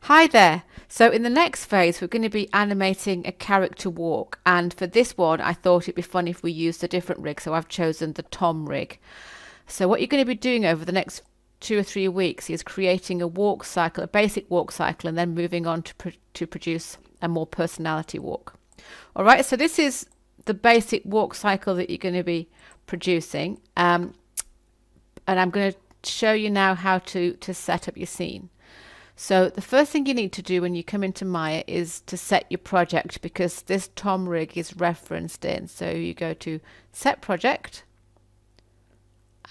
Hi there. So in the next phase, we're going to be animating a character walk. And for this one, I thought it'd be fun if we used a different rig. So I've chosen the Tom rig. So what you're going to be doing over the next 2 or 3 weeks is creating a walk cycle, a basic walk cycle, and then moving on to produce a more personality walk. All right. So this is the basic walk cycle that you're going to be producing. And I'm going to show you now how to set up your scene. So the first thing you need to do when you come into Maya is to set your project, because this Tom rig is referenced in. So you go to set project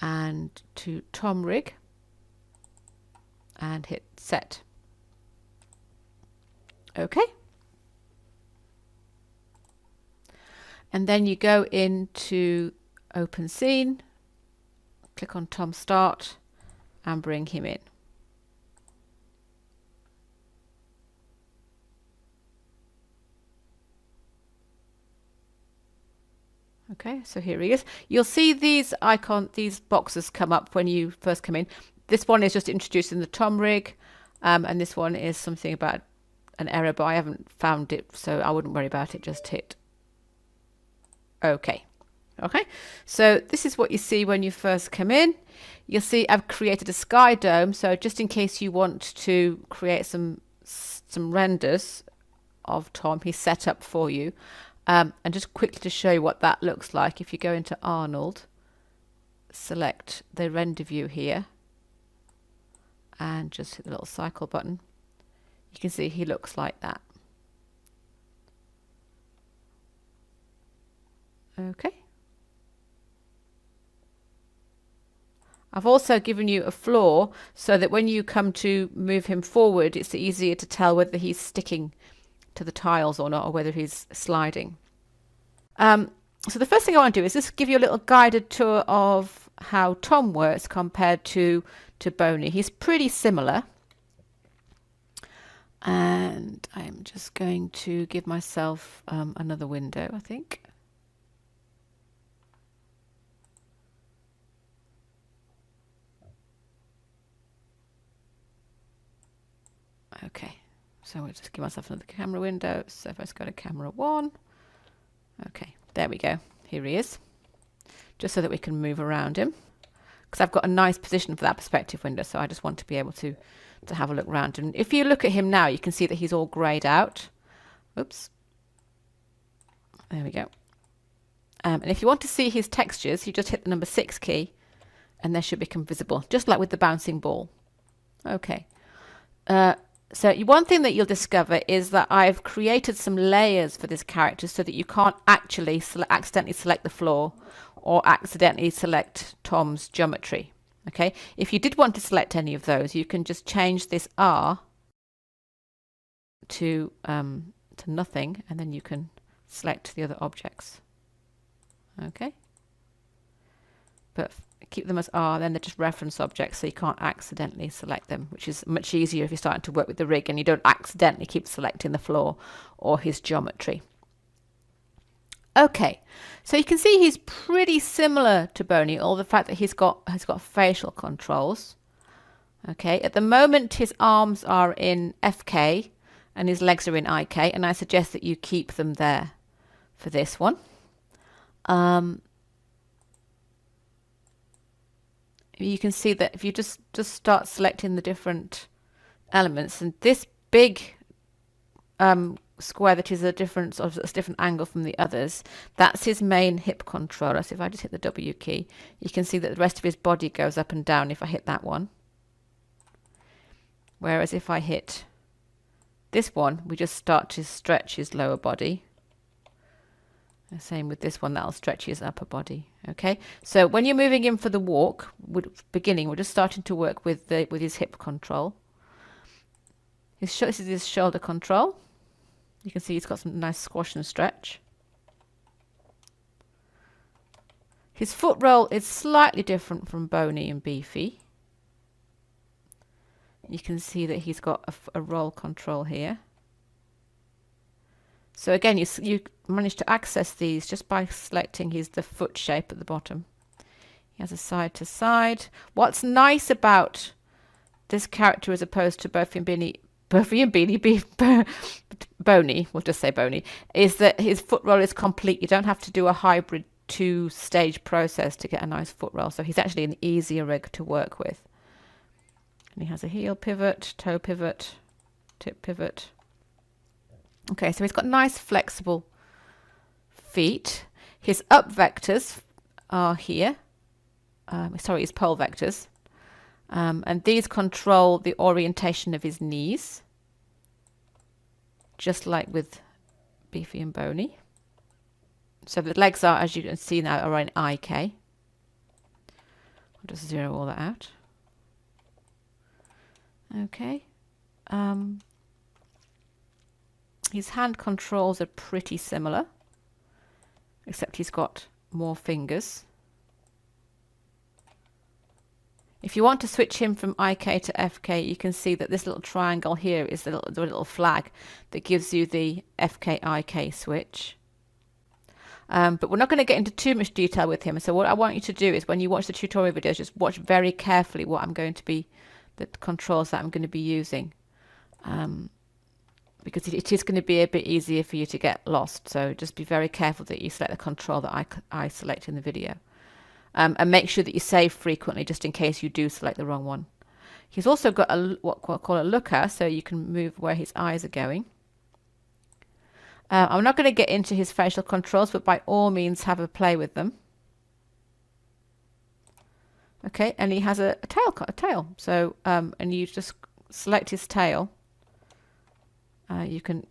and to Tom rig and hit set. Okay. And then you go into open scene, click on Tom start and bring him in. Okay, so here he is. You'll see these these boxes come up when you first come in. This one is just introducing the Tom rig, and this one is something about an error, but I haven't found it, so I wouldn't worry about it. Just hit OK. Okay, so this is what you see when you first come in. You'll see I've created a sky dome, so just in case you want to create some renders of Tom, he's set up for you. And just quickly to show you what that looks like, if you go into Arnold, select the render view here and just hit the little cycle button, you can see he looks like that. Okay. I've also given you a floor so that when you come to move him forward, it's easier to tell whether he's sticking to the tiles or not, or whether he's sliding. So the first thing I want to do is just give you a little guided tour of how Tom works compared to Boney. He's pretty similar. And I'm just going to give myself another window, I think. Okay. So we'll just give myself another camera window. So if I just go to camera 1, okay, there we go. Here he is. Just so that we can move around him, because I've got a nice position for that perspective window. So I just want to be able to have a look around. And if you look at him now, you can see that he's all grayed out. Oops. There we go. And if you want to see his textures, you just hit the number 6 key and they should become visible, just like with the bouncing ball. Okay. So one thing that you'll discover is that I've created some layers for this character so that you can't actually accidentally select the floor or accidentally select Tom's geometry. Okay, if you did want to select any of those, you can just change this R to nothing, and then you can select the other objects. Okay, but keep them as R, then they're just reference objects, so you can't accidentally select them, which is much easier if you're starting to work with the rig and you don't accidentally keep selecting the floor or his geometry. Okay, so you can see he's pretty similar to Boney, all the fact that he's got facial controls. Okay, at the moment his arms are in FK and his legs are in IK, and I suggest that you keep them there for this one. You can see that if you just start selecting the different elements, and this big square that is a different angle from the others, that's his main hip controller. So if I just hit the W key, you can see that the rest of his body goes up and down if I hit that one. Whereas if I hit this one, we just start to stretch his lower body. The same with this one, that'll stretch his upper body. Okay, so when you're moving in for the walk, beginning, we're just starting to work with his hip control. This is his shoulder control. You can see he's got some nice squash and stretch. His foot roll is slightly different from Boney and Beefy. You can see that he's got a roll control here. So again, you manage to access these just by selecting the foot shape at the bottom. He has a side to side. What's nice about this character as opposed to both Buffy and Boney, we'll just say Boney, is that his foot roll is complete. You don't have to do a hybrid 2-stage process to get a nice foot roll. So he's actually an easier rig to work with. And he has a heel pivot, toe pivot, tip pivot. Okay, so he's got nice flexible feet. His up vectors are here. His pole vectors. And these control the orientation of his knees, just like with Beefy and Boney. So the legs are, as you can see now, are in IK. I'll just zero all that out. Okay. His hand controls are pretty similar, except he's got more fingers. If you want to switch him from IK to FK, you can see that this little triangle here is the little flag that gives you the FK IK switch. But we're not going to get into too much detail with him. So what I want you to do is when you watch the tutorial videos, just watch very carefully what I'm going to be, the controls that I'm going to be using. Because it is going to be a bit easier for you to get lost. So just be very careful that you select the control that I select in the video. And make sure that you save frequently just in case you do select the wrong one. He's also got what I call a looker, so you can move where his eyes are going. I'm not going to get into his facial controls, but by all means have a play with them. Okay, and he has a tail. So, and you just select his tail. You can,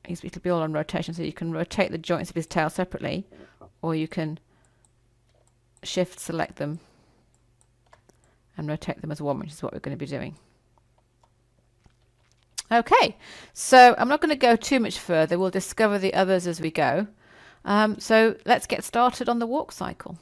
it'll be all on rotation, so you can rotate the joints of his tail separately, or you can shift select them and rotate them as one, which is what we're going to be doing. Okay, so I'm not going to go too much further. We'll discover the others as we go. So let's get started on the walk cycle.